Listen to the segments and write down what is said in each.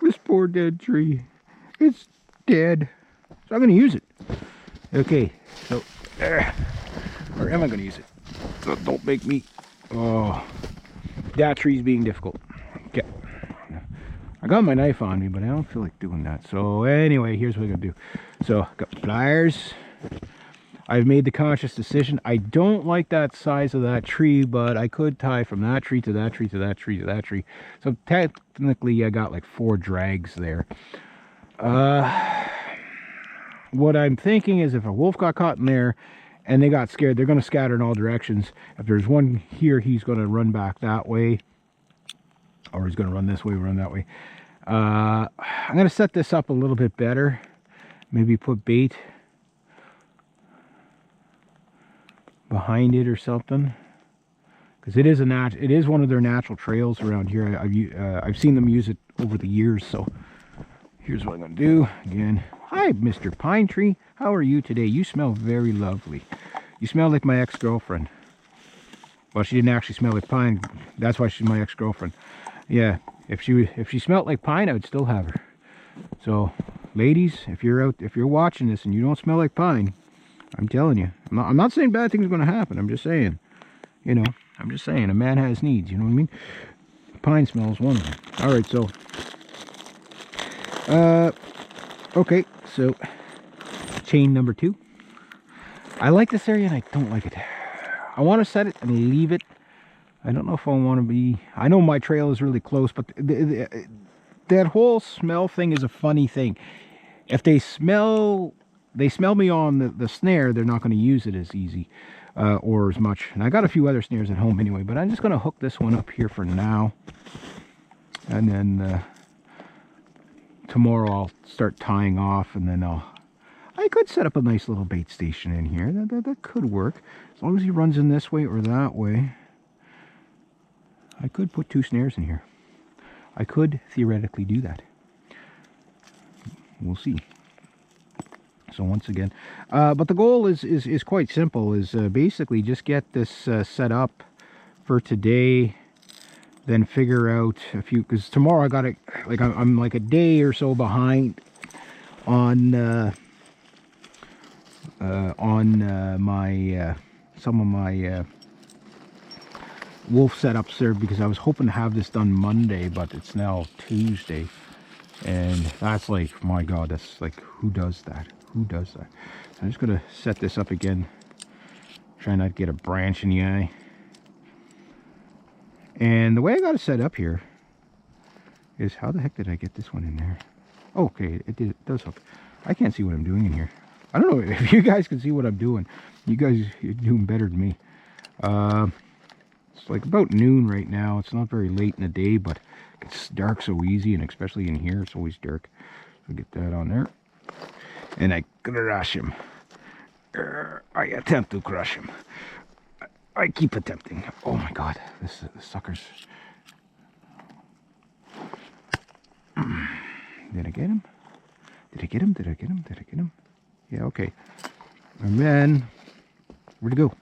This poor dead tree. It's dead. So I'm going to use it. Okay, so, or am I going to use it? So don't make me, oh, that tree's being difficult. Okay. I got my knife on me, but I don't feel like doing that. So anyway, here's what I'm going to do. So, got pliers. I've made the conscious decision. I don't like that size of that tree, but I could tie from that tree to that tree to that tree to that tree. So technically I got like 4 drags there. What I'm thinking is if a wolf got caught in there and they got scared, they're going to scatter in all directions. If there's one here, he's going to run back that way. Or he's going to run this way, run that way. I'm going to set this up a little bit better. Maybe put bait behind it or something, because it is one of their natural trails around here. I've seen them use it over the years. So here's what I'm gonna do again. Hi, Mr. Pine Tree, how are you today? You smell very lovely. You smell like my ex-girlfriend. Well, she didn't actually smell like pine, that's why she's my ex-girlfriend. Yeah, if she smelled like pine, I would still have her. So ladies, if you're watching this and you don't smell like pine, I'm telling you, I'm not saying bad things are going to happen. I'm just saying, you know, I'm just saying a man has needs, you know what I mean? Pine smell is one of them. All right, so, okay, so chain number 2. I like this area and I don't like it. I want to set it and leave it. I don't know if I want to be, I know my trail is really close, but that whole smell thing is a funny thing. If they smell me on the snare, they're not going to use it as easy or as much. And I got a few other snares at home anyway, but I'm just going to hook this one up here for now. And then tomorrow I'll start tying off, and then I could set up a nice little bait station in here. That could work. As long as he runs in this way or that way. I could put 2 snares in here. I could theoretically do that. We'll see. So once again, but the goal is quite simple, is basically just get this set up for today, then figure out a few, because tomorrow I got to, like, I'm like a day or so behind on my some of my wolf setups there, because I was hoping to have this done Monday, but it's now Tuesday, and that's like, my God, that's like, who does that? Who does that? So I'm just going to set this up again. Try not to get a branch in the eye. And the way I got it set up here is, how the heck did I get this one in there? Oh, okay, it does hook. I can't see what I'm doing in here. I don't know if you guys can see what I'm doing. You guys are doing better than me. It's like about noon right now. It's not very late in the day, but it's dark so easy, and especially in here, it's always dark. So get that on there. And I crush him. I attempt to crush him. I keep attempting. Oh my God, this sucker's. Did I get him? Did I get him? Did I get him? Did I get him? Yeah, okay. And then, where'd it go?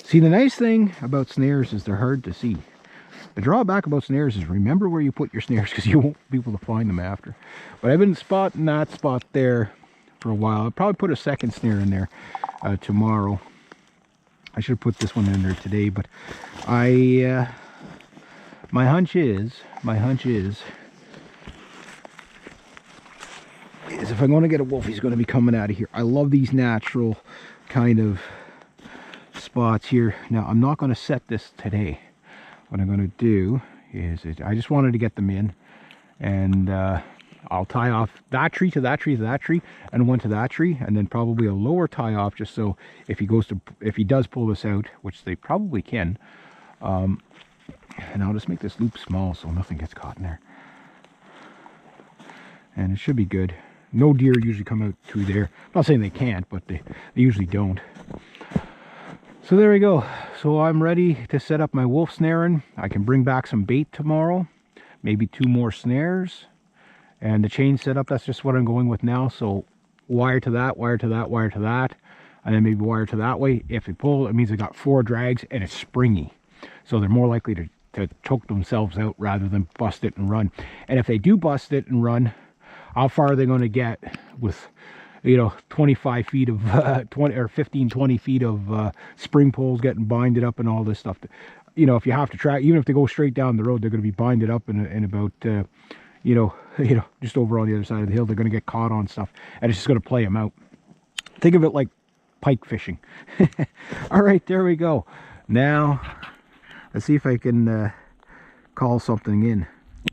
See, the nice thing about snares is they're hard to see. The drawback about snares is remember where you put your snares, because you won't be able to find them after. But I've been spotting that spot there for a while. I'll probably put a second snare in there tomorrow. I should have put this one in there today, but my hunch is if I'm going to get a wolf, he's going to be coming out of here. I love these natural kind of spots here. Now, I'm not going to set this today. What I'm going to do is, I just wanted to get them in, and I'll tie off that tree to that tree to that tree, and one to that tree, and then probably a lower tie off, just so if he does pull this out, which they probably can, and I'll just make this loop small so nothing gets caught in there, and it should be good. No deer usually come out through there. I'm not saying they can't, but they usually don't. So there we go. So I'm ready to set up my wolf snaring. I can bring back some bait tomorrow, maybe 2 more snares. And the chain setup, that's just what I'm going with now. So wire to that, wire to that, wire to that, and then maybe wire to that way. If they pull, it means I got 4 drags and it's springy. So they're more likely to choke themselves out rather than bust it and run. And if they do bust it and run, how far are they going to get with, you know, 25 feet of 20 feet of spring poles getting binded up and all this stuff? You know, if you have to track, even if they go straight down the road, they're going to be binded up in about you know, just over on the other side of the hill. They're going to get caught on stuff, and it's just going to play them out. Think of it like pike fishing. All right, there we go. Now let's see if I can call something in.